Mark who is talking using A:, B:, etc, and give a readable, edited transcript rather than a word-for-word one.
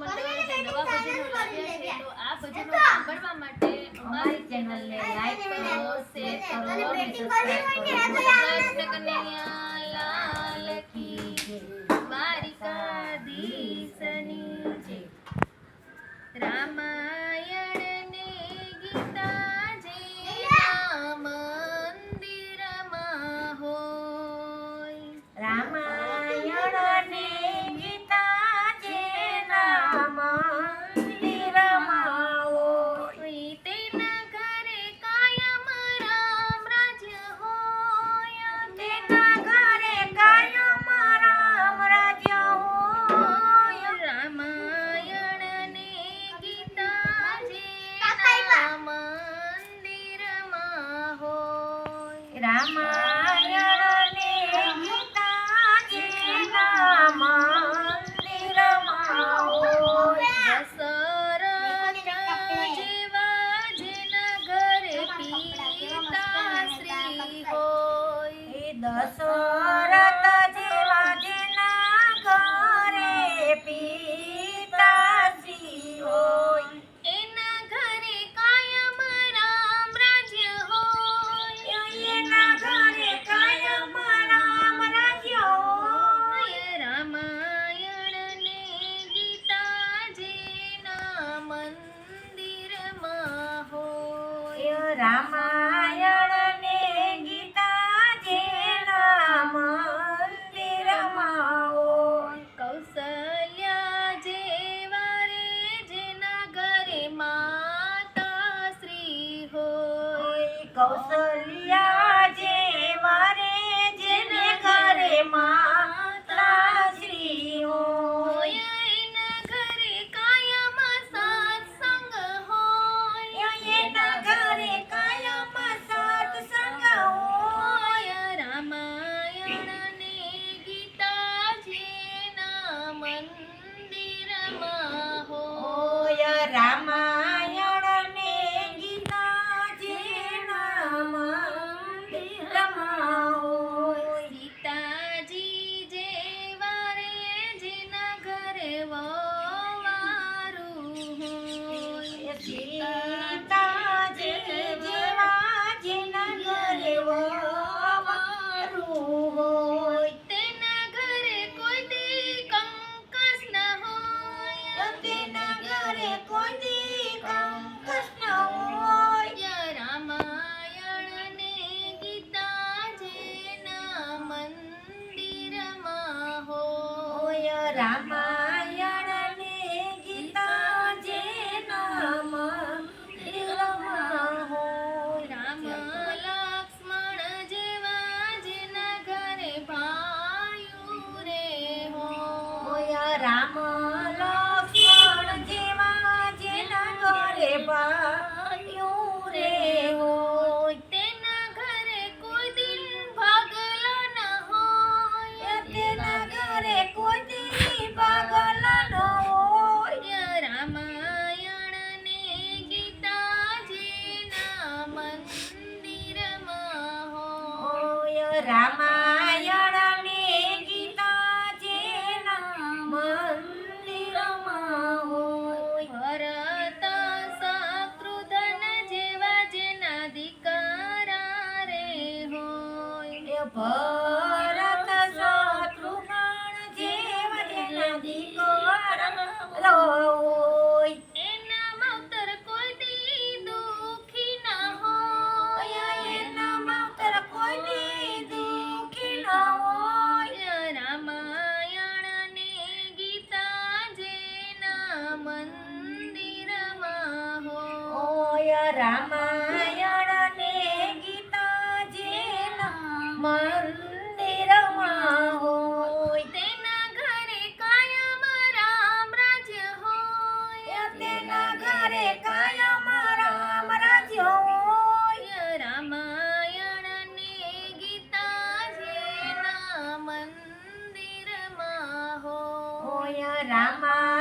A: મંડળ જે નવા ભજનો લાવ્યા છે તો આ ભજનો સાંભળવા માટે અમારી ચેનલને લાઈક કરો, શેર કરો અને સબસ્ક્રાઇબ કરો. કૃષ્ણ કનૈયા લાલ કી જય. દ્વારિકાધીશની જય. રામાયણ ને ગીતા જેના મંદિરમાં હોય,
B: રામાયણ ને ગીતા જેના મંદિરમાં હોય,
A: તેના ઘરે કાયમ રામ રાજ્ય હોય,
B: તેના ઘરે કાયમ રામ રાજ્ય હોય.
A: રામાયણ ને ગીતા જેના મંદિરમાં હોય,
B: રામાયણ ને ગીતા જેના મંદિરમાં હોય.
A: દશરથ જેવા જેના ઘરે પિતાશ્રી હોય,
B: દશરથ જેવા જેના ઘરે પિતાશ્રી હોય,
A: એના ઘરે કાયમ રામ રાજ્ય હોય,
B: એના ઘરે કાયમ રામ રાજ્ય હોય.
A: રામાયણ ને ગીતા જેના મંદિરમાં હોય,
B: રામાયણ ને ગીતા જેના મંદિરમાં હોય.
A: કૌશલ્યા જેવા રે જેના ઘરે માતાશ્રી હોય,
B: કૌશલ્યા જેવા રે જેને ઘરે માતાશ્રી હોય,
A: એના ઘરે કાયમ સત્સંગ હોય,
B: એના ઘરે કાયમ સત્સંગ હોય.
A: રામાયણ ને ગીતા જેના મંદિરમાં હોય,
B: રામાયણ ને ગીતા જેના મંદિરમાં હોય.
A: સીતાજી જેવા રે જેના ઘરે વવારું હોય,
B: સીતાજી જેવા જેના ઘરે વવારું હોય,
A: તેના ઘરે કોઈ દી કંકાસ ન હોય,
B: તેના ઘરે કોઈ દી કંકાસ ન હોય.
A: રામાયણ ને ગીતા જેના મંદિરમાં હોય,
B: રામાયણ ને ગીતા જેના મંદિરમાં હોય.
A: રામ લક્ષ્મણ જેવા જેના ઘરે ભાયું રે હોય,
B: રામ લક્ષ્મણ જેવા જેના ઘરે ભાઈઓ રે હોય,
A: તેના ઘરે કોઈ દિન ભાગલા ન હોય,
B: તેના ઘરે કોઈ દી પાગલ ન હોય.
A: રામાયણ ને ગીતા જેના મંદિરમાં હોય,
B: રામાયણ ને ગીતા જેના મંદિરમાં હોય.
A: ભરત શત્રુઘ્ન જેવા જેના દીકરા રે હોય,
B: ભરત શત્રુઘ્ન જેવા જેના દીકરા હોય,
A: એના માવતર કોઈ દી દુખી ના હોય,
B: એના માવતર કોઈ દી દુખી ન હોય.
A: રામાયણ ને ગીતા જેના મંદિરમાં હોય,
B: રામાયણ ને ગીતા જેના મંદિરમાં હોય,
A: તેના ઘરે કાયમ રામ રાજ્ય હોય,
B: તેના ઘરે કાયમ રામ રાજ્ય હોય.
A: રામાયણ ને ગીતા જેના મંદિરમાં હોય,
B: રામા